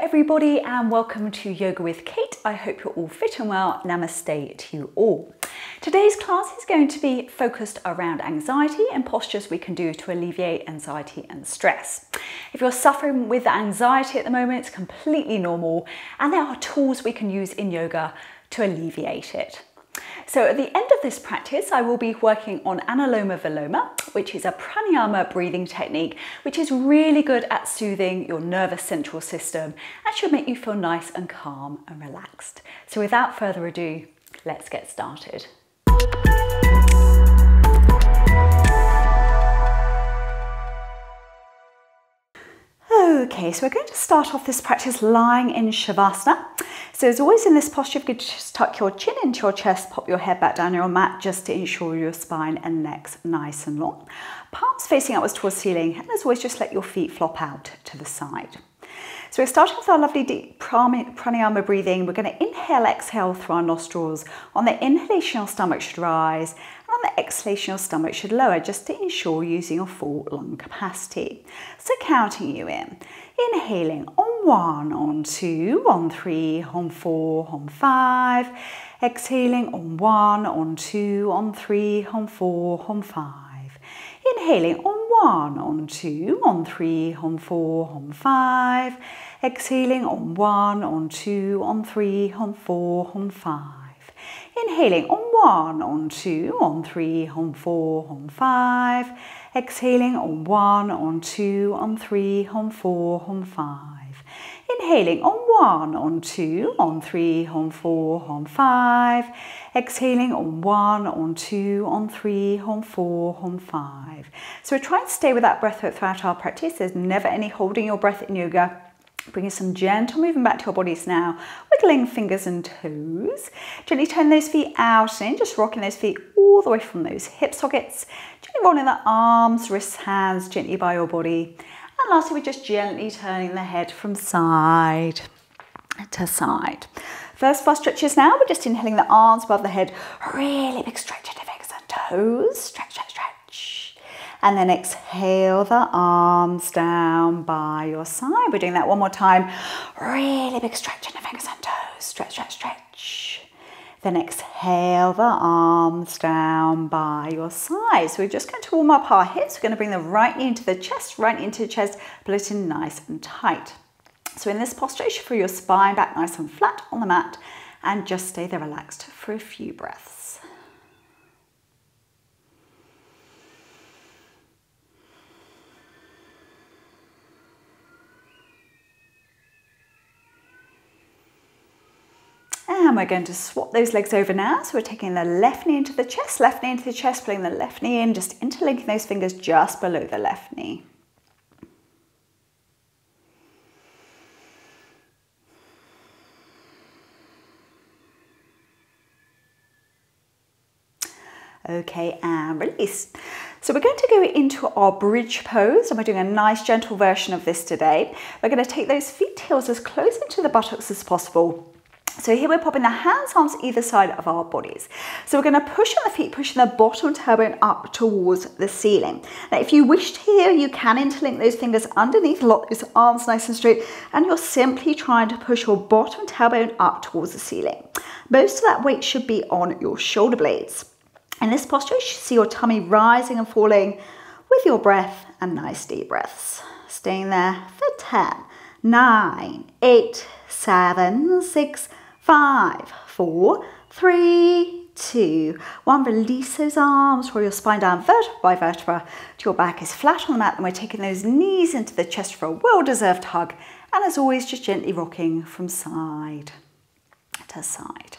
everybody and welcome to Yoga with Kate. I hope you're all fit and well. Namaste to you all. Today's class is going to be focused around anxiety and postures we can do to alleviate anxiety and stress. If you're suffering with anxiety at the moment, it's completely normal and there are tools we can use in yoga to alleviate it. So at the end of this practice, I will be working on Anuloma Viloma, which is a pranayama breathing technique, which is really good at soothing your nervous central system and should make you feel nice and calm and relaxed. So without further ado, let's get started. Okay, so we're going to start off this practice lying in Shavasana. So as always in this posture, you could just tuck your chin into your chest, pop your head back down your mat just to ensure your spine and neck's nice and long. Palms facing upwards towards the ceiling, and as always just let your feet flop out to the side. So we're starting with our lovely deep pranayama breathing. We're going to inhale, exhale through our nostrils. On the inhalation, your stomach should rise, and on the exhalation, your stomach should lower, just to ensure you're using your full lung capacity. So counting you in. Inhaling on 1, on 2, on 3, on 4, on 5. Exhaling on 1, on 2, on 3, on 4, on 5. Inhaling on 1, on 2, on 3, on 4, on 5. Exhaling on 1, on 2, on 3, on 4, on 5. Inhaling on 1, on 2, on 3, on 4, on 5. Exhaling on 1, on 2, on 3, on 4, on 5. Inhaling on 1, on 2, on 3, on 4, on 5. Exhaling on 1, on 2, on 3, on 4, on 5. So we're trying to stay with that breath throughout our practice. There's never any holding your breath in yoga. Bringing some gentle movement back to your bodies now, wiggling fingers and toes. Gently turn those feet out and in, just rocking those feet all the way from those hip sockets. Gently rolling the arms, wrists, hands gently by your body. And lastly, we're just gently turning the head from side to side. First of our stretches now, we're just inhaling the arms above the head. Really big stretch into fingers and toes. Stretch, stretch, stretch. And then exhale the arms down by your side. We're doing that one more time. Really big stretch into fingers and toes. Stretch, stretch, stretch. Then exhale the arms down by your side. So we're just going to warm up our hips. We're going to bring the right knee into the chest, right knee into the chest, pull it in nice and tight. So in this posture, you should feel your spine back nice and flat on the mat and just stay there relaxed for a few breaths. And we're going to swap those legs over now. So we're taking the left knee into the chest, pulling the left knee in, just interlinking those fingers just below the left knee. Okay, and release. So we're going to go into our bridge pose and we're doing a nice gentle version of this today. We're going to take those feet heels as close into the buttocks as possible. So here we're popping the hands, arms either side of our bodies. So we're going to push on the feet, pushing the bottom tailbone up towards the ceiling. Now if you wish to here, you can interlink those fingers underneath, lock those arms nice and straight, and you're simply trying to push your bottom tailbone up towards the ceiling. Most of that weight should be on your shoulder blades. In this posture, you should see your tummy rising and falling with your breath and nice deep breaths. Staying there for 10, 9, 8, 7, 6, 5, 4, 3, 2, 1. Release those arms, roll your spine down vertebra by vertebra till your back is flat on the mat, and we're taking those knees into the chest for a well-deserved hug. And as always, just gently rocking from side to side.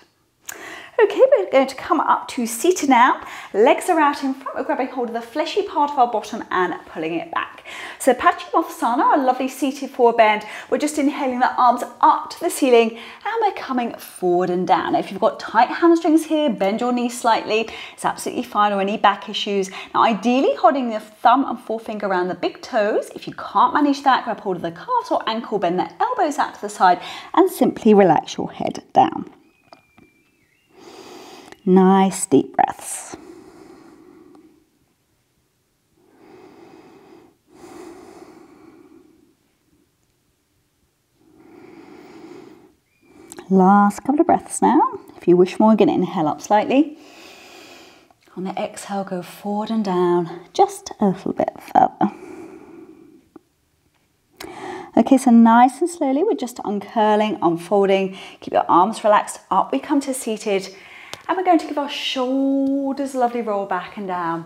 Okay, we're going to come up to seated now. Legs are out in front. We're grabbing hold of the fleshy part of our bottom and pulling it back. So Pranyama, a lovely seated forward bend. We're just inhaling the arms up to the ceiling and we're coming forward and down. If you've got tight hamstrings here, bend your knees slightly. It's absolutely fine, or any back issues. Now ideally holding the thumb and forefinger around the big toes. If you can't manage that, grab hold of the calves or ankle, bend the elbows out to the side and simply relax your head down. Nice deep breaths. Last couple of breaths now. If you wish more, again, inhale up slightly. On the exhale, go forward and down just a little bit further. Okay, so nice and slowly, we're just uncurling, unfolding. Keep your arms relaxed. Up we come to seated. And we're going to give our shoulders a lovely roll back and down.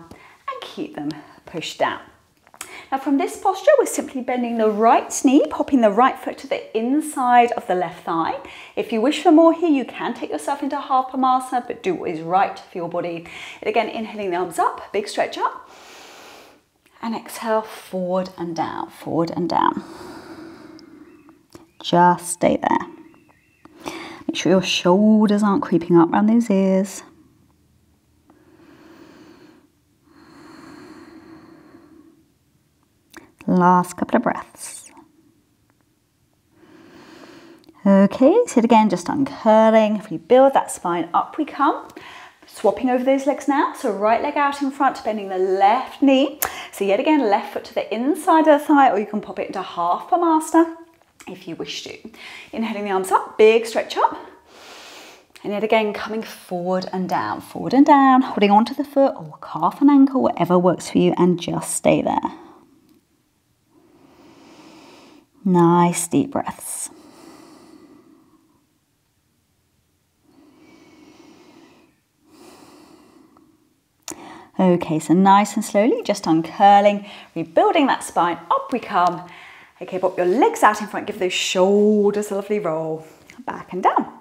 And keep them pushed down. Now from this posture, we're simply bending the right knee, popping the right foot to the inside of the left thigh. If you wish for more here, you can take yourself into half pranayama, but do what is right for your body. And again, inhaling the arms up, big stretch up. And exhale, forward and down, forward and down. Just stay there. Make sure your shoulders aren't creeping up around those ears. Last couple of breaths. Okay, so again, just uncurling. If we build that spine, up we come. Swapping over those legs now. So right leg out in front, bending the left knee. So yet again, left foot to the inside of the thigh, or you can pop it into half pranayama if you wish to. Inhaling the arms up, big stretch up. And yet again, coming forward and down, holding onto the foot or calf and ankle, whatever works for you, and just stay there. Nice deep breaths. Okay, so nice and slowly, just uncurling, rebuilding that spine, up we come. Okay, pop your legs out in front, give those shoulders a lovely roll, back and down.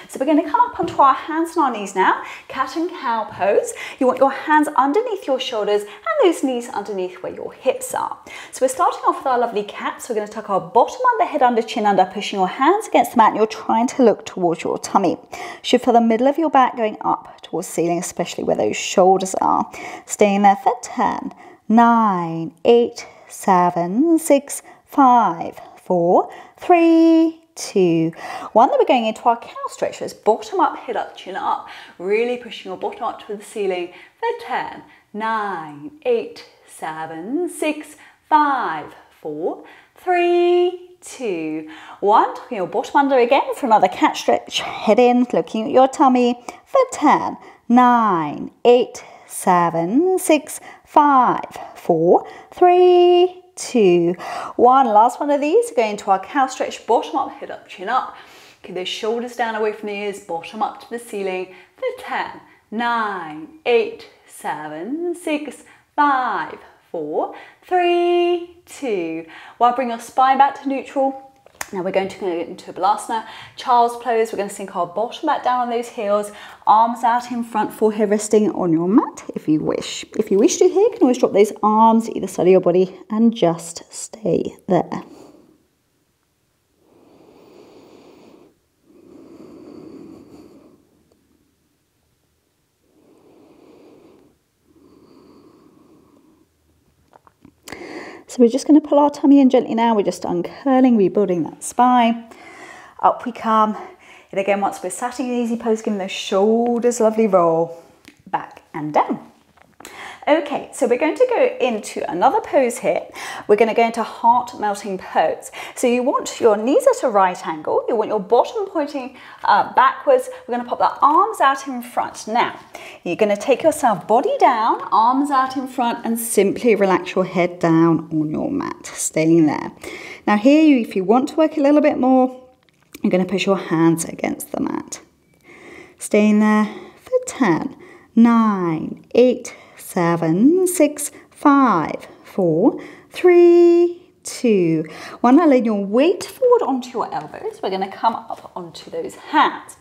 So we're going to come up onto our hands and our knees now, cat and cow pose. You want your hands underneath your shoulders and those knees underneath where your hips are. So we're starting off with our lovely cat. So we're going to tuck our bottom under, head under, chin under, pushing your hands against the mat, and you're trying to look towards your tummy. Should feel the middle of your back going up towards the ceiling, especially where those shoulders are. Staying there for 10, 9, 8, 7, 6, 5, 4, 3, 2, 1. Then we're going into our cow stretch. So it's bottom up, head up, chin up, really pushing your bottom up to the ceiling for 10, 9, 8, 7, 6, 5, 4, 3, 2, 1. Tucking your bottom under again for another cat stretch. Head in, looking at your tummy for 10, 9, 8, 7, 6, 5, 4, 3, 2, 1. Last one of these. Going into our cow stretch, bottom up, head up, chin up. Keep those shoulders down away from the ears, bottom up to the ceiling for 10, 9, 8, 7, 6, 5, 4, 3, 2, 1. Bring your spine back to neutral. Now we're going to go into Balasana, child's pose. We're going to sink our bottom back down on those heels, arms out in front, forehead resting on your mat if you wish. If you wish to here, you can always drop those arms either side of your body and just stay there. So we're just going to pull our tummy in gently now. We're just uncurling, rebuilding that spine. Up we come. And again, once we're sat in an easy pose, giving those shoulders a lovely roll, back and down. Okay, so we're going to go into another pose here. We're going to go into heart melting pose. So you want your knees at a right angle. You want your bottom pointing backwards. We're going to pop the arms out in front. Now, you're going to take yourself body down, arms out in front, and simply relax your head down on your mat, staying there. Now here, if you want to work a little bit more, you're going to push your hands against the mat. Staying there for 10, 9, 8, 7, 6, 5, 4, 3, 2, 1. Now lay your weight forward onto your elbows. We're going to come up onto those hands.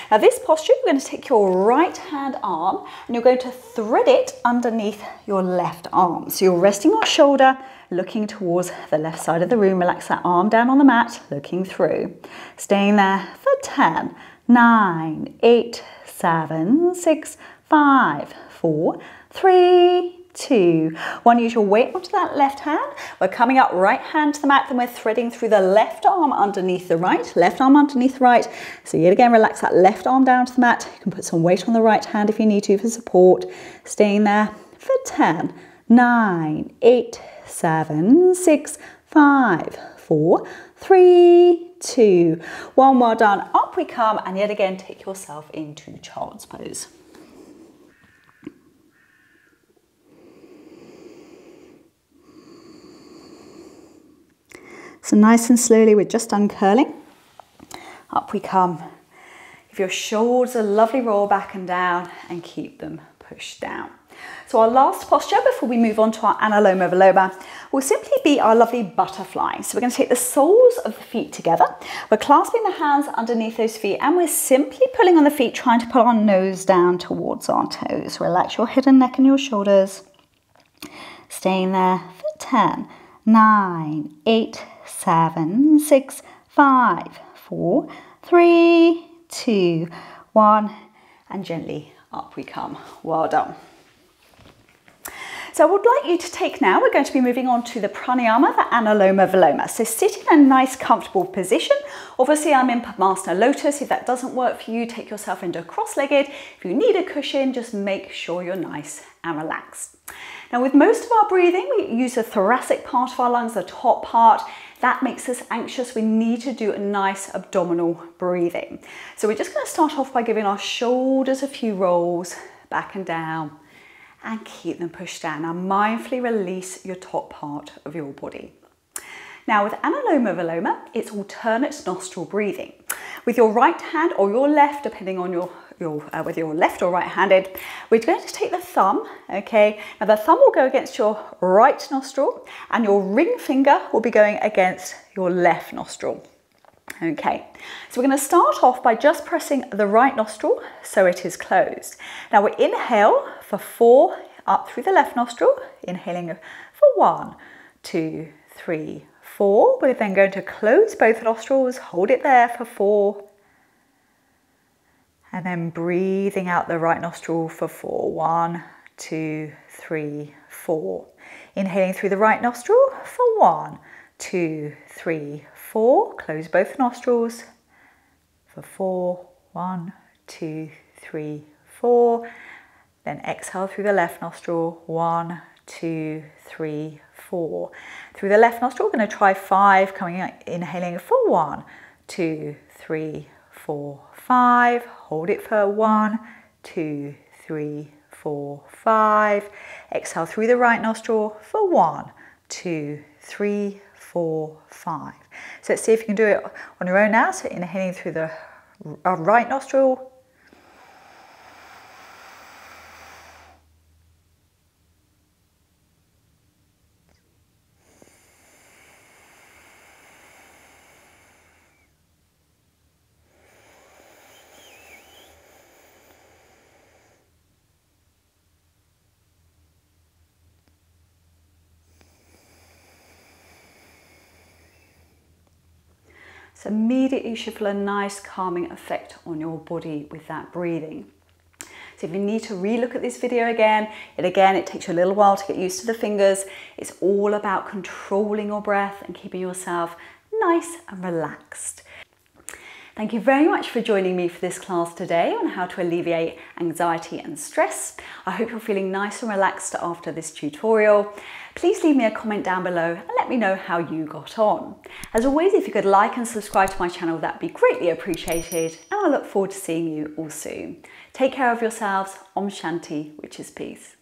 Now this posture, you're going to take your right hand arm and you're going to thread it underneath your left arm. So you're resting your shoulder, looking towards the left side of the room. Relax that arm down on the mat, looking through. Staying there for 10, 9, 8, 7, 6, 5, 4, 3, 2, 1. Use your weight onto that left hand. We're coming up right hand to the mat, then we're threading through the left arm underneath the right, left arm underneath the right. So yet again, relax that left arm down to the mat. You can put some weight on the right hand if you need to for support. Staying there for 10, 9, 8, 7, 6, 5, 4, 3, 2, 1. Well done. Up we come, and yet again, take yourself into child's pose. So nice and slowly, we're just uncurling. Up we come. Give your shoulders a lovely roll back and down, and keep them pushed down. So our last posture before we move on to our Anuloma Viloma will simply be our lovely butterfly. So we're going to take the soles of the feet together. We're clasping the hands underneath those feet, and we're simply pulling on the feet, trying to pull our nose down towards our toes. Relax your head and neck and your shoulders. Staying there for 10, 9, 8, 7, 6, 5, 4, 3, 2, 1, and gently up we come. Well done. So I would like you to take now, we're going to be moving on to the pranayama, the Anuloma Viloma. So sit in a nice comfortable position. Obviously I'm in Padmasana Lotus. If that doesn't work for you, take yourself into cross-legged. If you need a cushion, just make sure you're nice and relaxed. Now with most of our breathing, we use the thoracic part of our lungs, the top part. That makes us anxious. We need to do a nice abdominal breathing. So we're just going to start off by giving our shoulders a few rolls back and down, and keep them pushed down. Now mindfully release your top part of your body. Now with Anuloma Viloma, it's alternate nostril breathing. With your right hand or your left, depending on whether you're left or right-handed, we're going to take the thumb, okay? Now the thumb will go against your right nostril, and your ring finger will be going against your left nostril. Okay, so we're going to start off by just pressing the right nostril so it is closed. Now we inhale for 4 up through the left nostril, inhaling for 1, 2, 3, 4. We're then going to close both nostrils, hold it there for 4, and then breathing out the right nostril for 4. 1, 2, 3, 4. Inhaling through the right nostril for 1, 2, 3, 4. Close both nostrils for 4. 1, 2, 3, 4. Then exhale through the left nostril. 1, 2, 3, 4. Through the left nostril, we're going to try 5, inhaling for 1, 2, 3, 4, 5. Hold it for 1, 2, 3, 4, 5. Exhale through the right nostril for 1, 2, 3, 4, 5. So let's see if you can do it on your own now. So inhaling through the right nostril. So immediately you should feel a nice calming effect on your body with that breathing. So if you need to relook at this video again, it takes you a little while to get used to the fingers. It's all about controlling your breath and keeping yourself nice and relaxed. Thank you very much for joining me for this class today on how to alleviate anxiety and stress. I hope you're feeling nice and relaxed after this tutorial. Please leave me a comment down below and let me know how you got on. As always, if you could like and subscribe to my channel, that'd be greatly appreciated, and I look forward to seeing you all soon. Take care of yourselves. Om Shanti, which is peace.